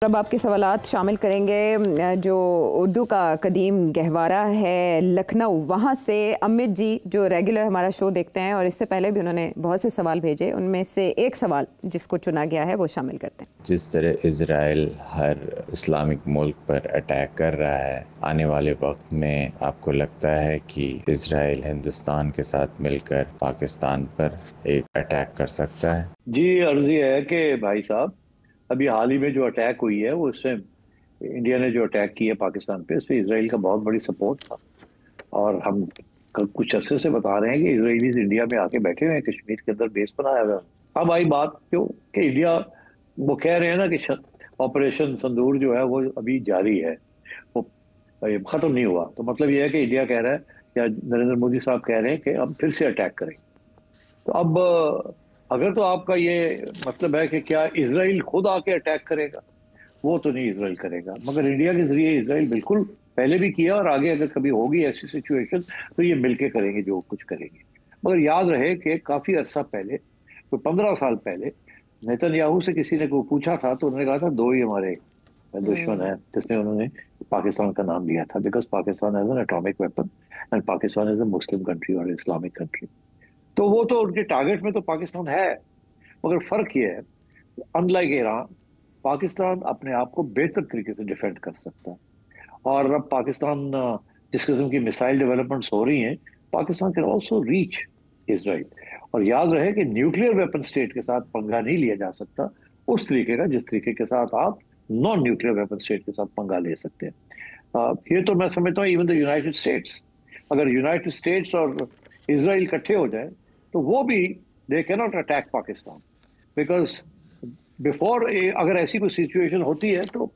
अब आपके सवालात शामिल करेंगे जो उर्दू का कदीम गहवारा है लखनऊ, वहाँ से अमित जी जो रेगुलर हमारा शो देखते हैं और इससे पहले भी उन्होंने बहुत से सवाल भेजे, उनमें से एक सवाल जिसको चुना गया है वो शामिल करते हैं। जिस तरह इजराइल हर इस्लामिक मुल्क पर अटैक कर रहा है, आने वाले वक्त में आपको लगता है कि इजराइल हिंदुस्तान के साथ मिलकर पाकिस्तान पर एक अटैक कर सकता है? जी, अर्जी है कि भाई साहब, अभी हाल ही में जो अटैक हुई है वो उससे इंडिया ने जो अटैक किया पाकिस्तान पे, उसमें इसराइल का बहुत बड़ी सपोर्ट था। और हम कुछ अरसे से बता रहे हैं कि इसराइलीज इंडिया में आके बैठे हुए हैं, कश्मीर के अंदर बेस बनाया हुआ है। अब आई बात क्यों कि इंडिया वो कह रहे हैं ना कि ऑपरेशन संदूर जो है वो अभी जारी है, वो खत्म नहीं हुआ। तो मतलब ये है कि इंडिया कह रहा है या नरेंद्र मोदी साहब कह रहे हैं कि अब फिर से अटैक करेंगे। तो अब अगर तो आपका ये मतलब है कि क्या इसराइल खुद आके अटैक करेगा, वो तो नहीं इसराइल करेगा, मगर इंडिया के जरिए इसराइल बिल्कुल पहले भी किया और आगे अगर कभी होगी ऐसी सिचुएशन तो ये मिलके करेंगे जो कुछ करेंगे। मगर याद रहे कि काफी अरसा पहले, तो 15 साल पहले नेतन्याहू से किसी ने को पूछा था तो उन्होंने कहा था दो ही हमारे दुश्मन है, जिसमें उन्होंने पाकिस्तान का नाम लिया था, because Pakistan as an atomic weapon and Pakistan is a Muslim country और इस्लामिक कंट्री। तो वो तो उनके टारगेट में तो पाकिस्तान है, मगर फर्क ये है, अनलाइक ईरान, पाकिस्तान अपने आप को बेहतर तरीके से डिफेंड कर सकता है। और अब पाकिस्तान जिस किस्म की मिसाइल डेवलपमेंट्स हो रही हैं, Pakistan can also reach Israel. और याद रहे कि न्यूक्लियर वेपन स्टेट के साथ पंगा नहीं लिया जा सकता उस तरीके का जिस तरीके के साथ आप नॉन न्यूक्लियर वेपन स्टेट के साथ पंगा ले सकते हैं। ये तो मैं समझता हूँ इवन द यूनाइटेड स्टेट्स, अगर यूनाइटेड स्टेट्स और इसराइल इकट्ठे हो जाए तो वो भी they can not attack Pakistan, because before अगर ऐसी कोई सिचुएशन होती है तो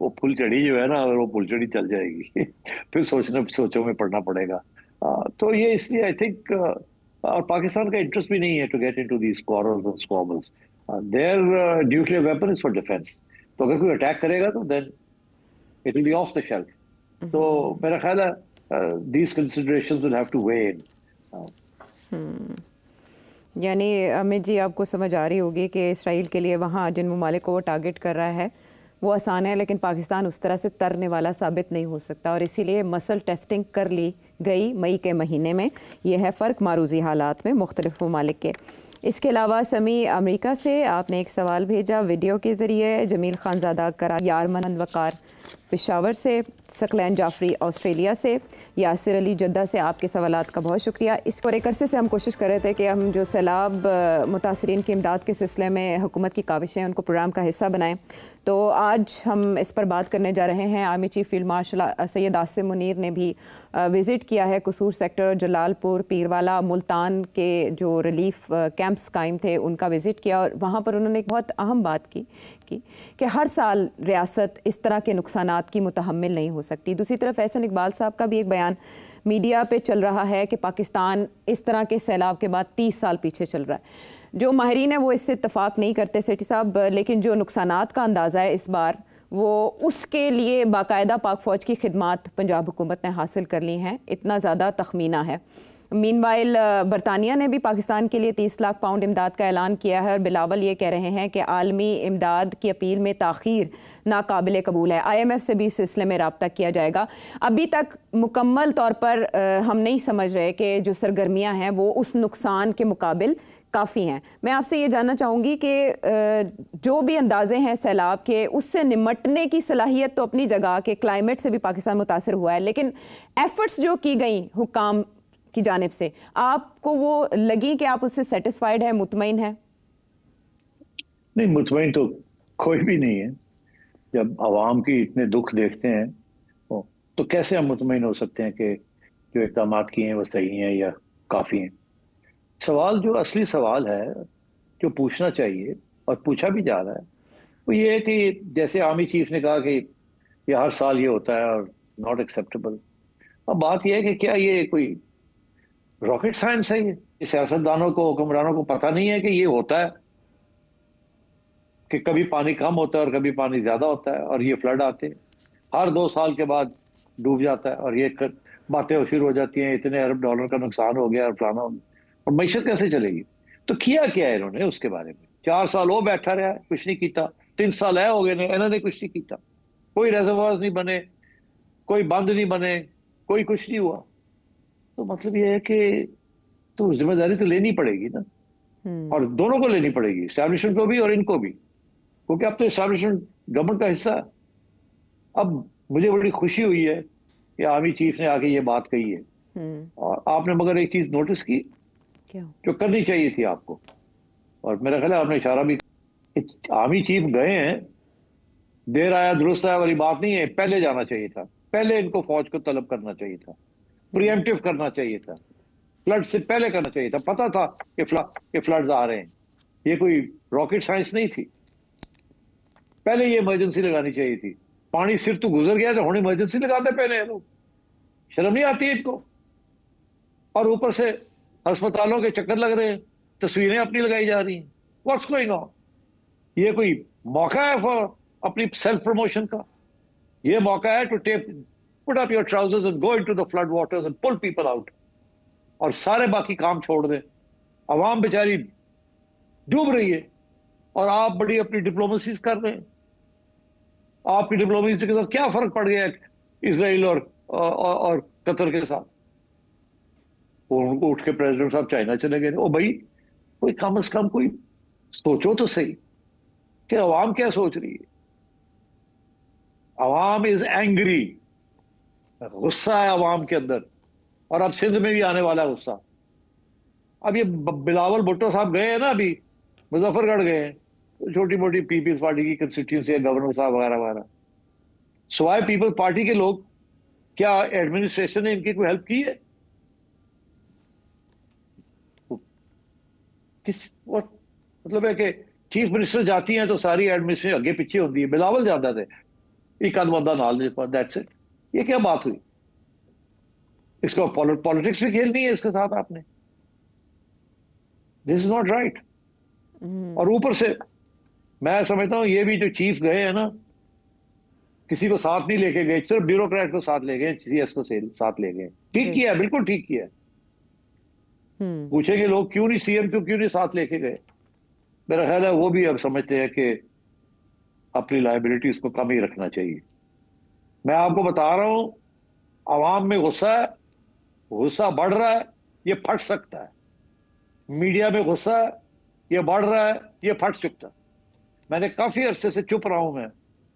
वो फुलझड़ी जो है ना, अगर वो फुलझड़ी चल जाएगी फिर सोचों में पड़ना पड़ेगा। तो ये इसलिए आई थिंक और पाकिस्तान का इंटरेस्ट भी नहीं है to get into these quarrels and squabbles. There nuclear weapon is for defence. तो अगर कोई अटैक करेगा तो then it will be off the shelf. तो मेरा ख्याल है these considerations will have to weigh in. यानी अमित जी आपको समझ आ रही होगी कि इसराइल के लिए वहाँ जिन ममालिक को वो टारगेट कर रहा है वो आसान है, लेकिन पाकिस्तान उस तरह से तरने वाला साबित नहीं हो सकता और इसीलिए मसल टेस्टिंग कर ली गई मई के महीने में। ये है फ़र्क मारूजी हालात में मुख्तलिफ ममालिक के। इसके अलावा समी अमेरिका से आपने एक सवाल भेजा वीडियो के ज़रिए, जमील खानज़ादा करा, यारमन वकार पेशावर से, सकलैन जाफरी ऑस्ट्रेलिया से, यासिर अली जद्दा से आपके सवालात का बहुत शुक्रिया। इस और एक अरसे से हम कोशिश कर रहे थे कि हम जो सैलाब मुतासरीन की इमदाद के सिलसिले में हुकूमत की काविशें उनको प्रोग्राम का हिस्सा बनाएं, तो आज हम इस पर बात करने जा रहे हैं। Army chief field marshal Syed Asim Munir ने भी विज़िट किया है कसूर सेक्टर, जलालपुर, पीरवाला, मुल्तान के जो रिलीफ कैंप्स कायम थे उनका विज़िट किया और वहाँ पर उन्होंने एक बहुत अहम बात की कि हर साल रियासत इस तरह के नुकसानात की मुतहम्मिल नहीं हो सकती। दूसरी तरफ एहसन इकबाल साहब का भी एक बयान मीडिया पे चल रहा है कि पाकिस्तान इस तरह के सैलाब के बाद 30 साल पीछे चल रहा है। जो माहिरीन है वो इससे इत्तफाक नहीं करते सेठी साहब, लेकिन जो नुकसानात का अंदाज़ा है इस बार वो उसके लिए बाकायदा पाक फ़ौज की खिदमात पंजाब हुकूमत ने हासिल कर ली हैं, इतना ज़्यादा तखमीना है। मीनवाइल बरतानिया ने भी पाकिस्तान के लिए 30 लाख पाउंड इमदाद का ऐलान किया है और बिलावल ये कह रहे हैं कि आलमी इमदाद की अपील में ताख़ीर नाकाबिले कबूल है। IMF से भी इस सिलसिले में रब्ता किया जाएगा। अभी तक मुकम्मल तौर पर हम नहीं समझ रहे कि जो सरगर्मियाँ हैं वो उस नुकसान के मुकाबिल काफ़ी हैं। मैं आपसे ये जानना चाहूँगी कि जो भी अंदाज़े हैं सैलाब के, उससे निमटने की सलाहियत तो अपनी जगह के क्लाइमेट से भी पाकिस्तान मुतासर हुआ है, लेकिन एफ़र्ट्स जो की गई हुक्काम की जानिब से, आपको वो लगी कि आप उससे सेटिस्फाइड है, मुतमईन है? नहीं, मुतमईन तो कोई भी नहीं है। जब आवाम की इतने दुख देखते हैं तो कैसे हम मुतमईन हो सकते हैं कि जो इक़दाम किए हैं वो सही हैं या काफ़ी हैं। सवाल जो असली सवाल है जो पूछना चाहिए और पूछा भी जा रहा है वो ये है कि जैसे आर्मी चीफ ने कहा कि ये हर साल ये होता है और नॉट एक्सेप्टेबल। अब बात यह है कि क्या ये कोई रॉकेट साइंस है? ये सियासतदानों को, हुक्मरानों को पता नहीं है कि ये होता है कि कभी पानी कम होता है और कभी पानी ज्यादा होता है और ये फ्लड आते हैं, हर 2 साल के बाद डूब जाता है और ये बातें शुरू हो जाती हैं, इतने अरब डॉलर का नुकसान हो गया और फलाना हो गया, और मैशत कैसे चलेगी? तो किया क्या है इन्होंने उसके बारे में? 4 साल वो बैठा रहा, कुछ नहीं किया, 3 साल है हो गए ने, इन्होंने कुछ नहीं किया, कोई रेजर्वायर्स नहीं बने, कोई बंद नहीं बने, कोई कुछ नहीं हुआ। तो मतलब ये है कि तो जिम्मेदारी तो लेनी पड़ेगी ना, और दोनों को लेनी पड़ेगी, एस्टैब्लिशमेंट को भी और इनको भी, क्योंकि अब तो एस्टैब्लिशमेंट गवर्नमेंट का हिस्सा है। अब मुझे बड़ी खुशी हुई है कि आर्मी चीफ ने आके ये बात कही है। और आपने मगर एक चीज नोटिस की क्या? जो करनी चाहिए थी आपको, और मेरा ख्याल है आपने इशारा भी, आर्मी चीफ गए हैं, देर आया दुरुस्त आया वाली बात नहीं है, पहले जाना चाहिए था, पहले इनको फौज को तलब करना चाहिए था, प्रिएम्प्टिव करना चाहिए था, फ्लड से पहले करना चाहिए था। पता था कि फ्लड्स आ रहे हैं, ये कोई रॉकेट साइंस नहीं थी, पहले ये इमरजेंसी लगानी चाहिए थी। पानी सिर तो गुजर गया तो हम इमरजेंसी लगाते पहले लोग, शर्म नहीं आती है इनको। और ऊपर से अस्पतालों के चक्कर लग रहे हैं, तस्वीरें अपनी लगाई जा रही हैं, व्हाट्स गोइंग ऑन? ये कोई मौका है फॉर अपनी सेल्फ प्रमोशन का? ये मौका है to take put up your trousers and go into the flood waters and pull people out, और सारे बाकी काम छोड़ दें। अवाम बेचारी डूब रही है और आप बड़ी अपनी डिप्लोमेसी कर रहे हैं। आपकी डिप्लोमेसी के साथ क्या फर्क पड़ गया इजराइल और कतर के साथ? उनको उठ के प्रेसिडेंट साहब चाइना चले गए। ओ भाई, कोई कम से कम कोई सोचो तो सही कि अवाम क्या सोच रही है। अवाम इज एंग्री, गुस्सा है अवाम के अंदर, और अब सिंध में भी आने वाला है गुस्सा। अब ये बिलावल भुट्टो साहब गए हैं ना, अभी मुजफ्फरगढ़ गए हैं, छोटी मोटी पीपल्स पार्टी की कंस्टिट्यूंसी है, गवर्नर साहब वगैरह वगैरह। सवाए पीपल्स पार्टी के लोग, क्या एडमिनिस्ट्रेशन ने इनकी कोई हेल्प की है? मतलब है कि चीफ मिनिस्टर जाती हैं तो सारी एडमिनिस्ट्रेशन आगे पीछे होती है। बिलावल जाता थे, एक आध बंदा नाल, दैट्स इट। ये क्या बात हुई? इसको पॉलिटिक्स भी खेलनी है इसके साथ आपने? This is not right. और ऊपर से मैं समझता हूं ये भी जो चीफ गए हैं ना, किसी को साथ नहीं लेके गए, सिर्फ ब्यूरोक्रेट को साथ ले गए, सीएस को साथ ले गए। ठीक किया, बिल्कुल ठीक किया। पूछेंगे लोग क्यों नहीं सीएम क्यों नहीं साथ लेके गए? मेरा ख्याल है वो भी अब समझते हैं कि अपनी लायबिलिटीज को कम ही रखना चाहिए। मैं आपको बता रहा हूं, आवाम में गुस्सा है, गुस्सा बढ़ रहा है, ये फट सकता है। मीडिया में गुस्सा है, ये बढ़ रहा है, ये फट सकता है। मैंने काफी अरसे से चुप रहा हूं,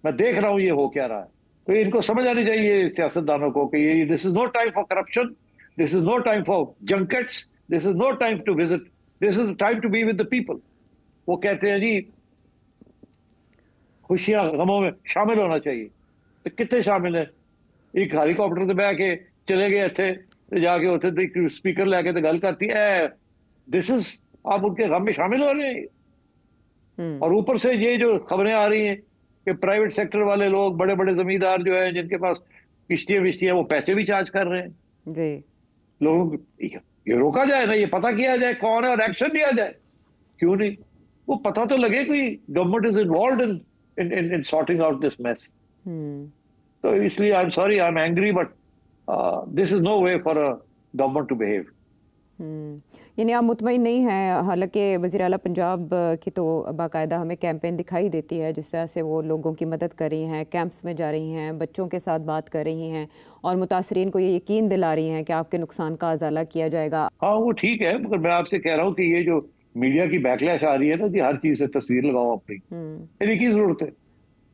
मैं देख रहा हूं ये हो क्या रहा है। तो इनको समझ आनी चाहिए सियासतदानों को कि ये this is no time for corruption, this is no time for junkets, this is no time to visit, this is time to be with the people. वो कहते हैं जी खुशियां गमों में शामिल होना चाहिए, तो कितने शामिल है? एक हेलीकॉप्टर से बह के चले गए थे, जाके उठे स्पीकर लेके तो गल करती है, दिस इज, आप उनके गम में शामिल हो रहे हैं। और ऊपर से ये जो खबरें आ रही हैं कि प्राइवेट सेक्टर वाले लोग, बड़े बड़े जमींदार जो है, जिनके पास किश्तियां विश्तियां, वो पैसे भी चार्ज कर रहे हैं जी। लोगों को। ये रोका जाए ना, ये पता किया जाए कौन है और एक्शन लिया जाए। क्यों नहीं? वो पता तो लगे कोई government is involved in sorting out this mess. तो इसलिए I am sorry, I am angry, but this is no way for a government to behave. यानी आप मुतमईन नहीं हैं? हालांकि वज़ीर आला पंजाब की तो बाकायदा हमें कैंपेन दिखाई देती है, जिस तरह से वो लोगों की मदद कर रही हैं, कैंप्स में जा रही हैं, बच्चों के साथ बात कर रही हैं और मुतासरीन को ये यकीन दिला रही हैं कि आपके नुकसान का अजाला किया जाएगा। हाँ, वो ठीक है, मगर मैं आपसे कह रहा हूँ कि ये जो मीडिया की बैकलैश आ रही है ना कि हर चीज से तस्वीर लगाओ अपनी, मेरी की जरूरत है?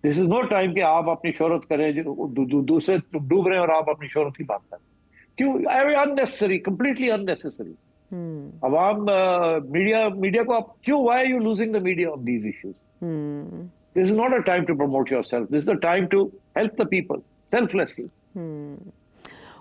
दिस इज नो टाइम कि आप अपनी शोहरत करें, दूसरे डूब रहे हैं और आप अपनी शोहरत की बात करें। क्यों? Unnecessary, completely unnecessary. अवाम मीडिया को आप क्यों, why are you losing the media on these issues? This is not a time to promote yourself, this is the time to help the people selflessly.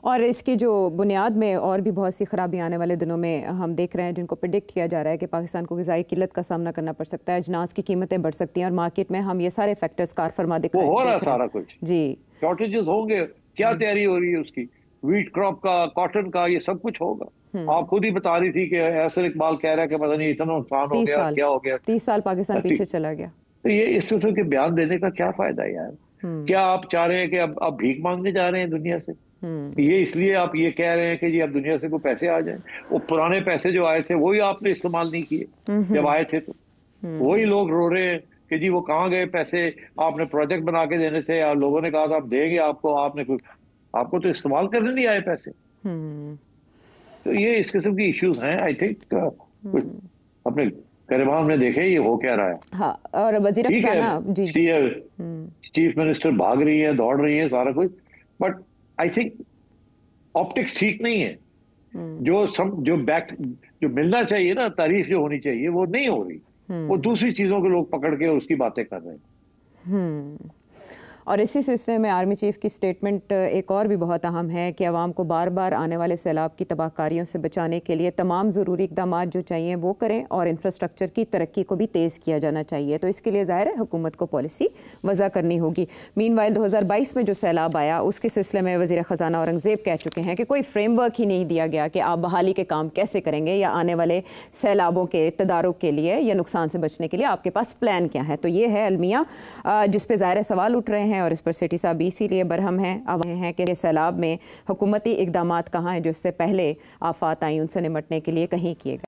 और इसकी जो बुनियाद में और भी बहुत सी खराबी आने वाले दिनों में हम देख रहे हैं, जिनको प्रेडिक्ट किया जा रहा है कि पाकिस्तान को ग़िज़ाई किल्लत का सामना करना पड़ सकता है, अजनास की कीमतें बढ़ सकती हैं और मार्केट में हम ये सारे फैक्टर्स कार फरमा दिखाई हो रहा है सारा कुछ जी। शॉर्टेजेस होंगे, क्या तैयारी हो रही है उसकी, वीट क्रॉप का, कॉटन का, ये सब कुछ होगा। आप खुद ही बता रही थी कि ऐसर इकबाल कह रहा है कि पता नहीं इतना नुकसान हो गया, क्या हो गया, 30 साल पाकिस्तान पीछे चला गया। तो ये इस तरह के बयान देने का क्या फायदा है यार? क्या आप चाह रहे हैं कि अब भीख मांगने जा रहे हैं दुनिया से? ये इसलिए आप ये कह रहे हैं कि जी अब दुनिया से कोई पैसे आ जाएं? वो पुराने पैसे जो आए थे वही आपने इस्तेमाल नहीं किए जब आए थे, तो वही लोग रो रहे हैं कि जी वो कहाँ गए पैसे, आपने प्रोजेक्ट बना के देने थे और लोगों ने कहा था आप देंगे, आपको तो इस्तेमाल करने नहीं आए पैसे। तो ये इस किस्म की इश्यूज हैं। आई थिंक कुछ अपने गरिमाम ने देखे ये हो क्या रहा है। हाँ, और वजीर ठीक है, खजाना जी चीफ मिनिस्टर भाग रही है, दौड़ रही है, सारा कुछ, बट आई थिंक ऑप्टिक्स ठीक नहीं है। जो मिलना चाहिए ना, तारीफ जो होनी चाहिए वो नहीं हो रही, वो दूसरी चीजों के लोग पकड़ के उसकी बातें कर रहे हैं। और इसी सिलसिले में आर्मी चीफ की स्टेटमेंट एक और भी बहुत अहम है कि अवाम को बार बार आने वाले सैलाब की तबाहकारियों से बचाने के लिए तमाम ज़रूरी इक़दाम जो चाहिए वो करें और इंफ्रास्ट्रक्चर की तरक्की को भी तेज़ किया जाना चाहिए। तो इसके लिए ज़ाहिर है हुकूमत को पॉलिसी वज़ा करनी होगी। मीनवाइल 2022 में जो सैलाब आया उसके सिलसिले में वज़ीर ख़जाना औरंगज़ेब कह चुके हैं कि कोई फ्रेमवर्क ही नहीं दिया गया कि आप बहाली के काम कैसे करेंगे या आने वाले सैलाबों के तदारुक के लिए या नुकसान से बचने के लिए आपके पास प्लान क्या है। तो ये है अलमिया जिस पे ज़ाहिर सवाल उठ रहे हैं और इस पर सेठी साहब इसीलिए बरहम हैं कि सैलाब में हुकूमती इक़दामात कहाँ हैं जो इससे पहले आफात आई उनसे निमटने के लिए कहीं किए गए।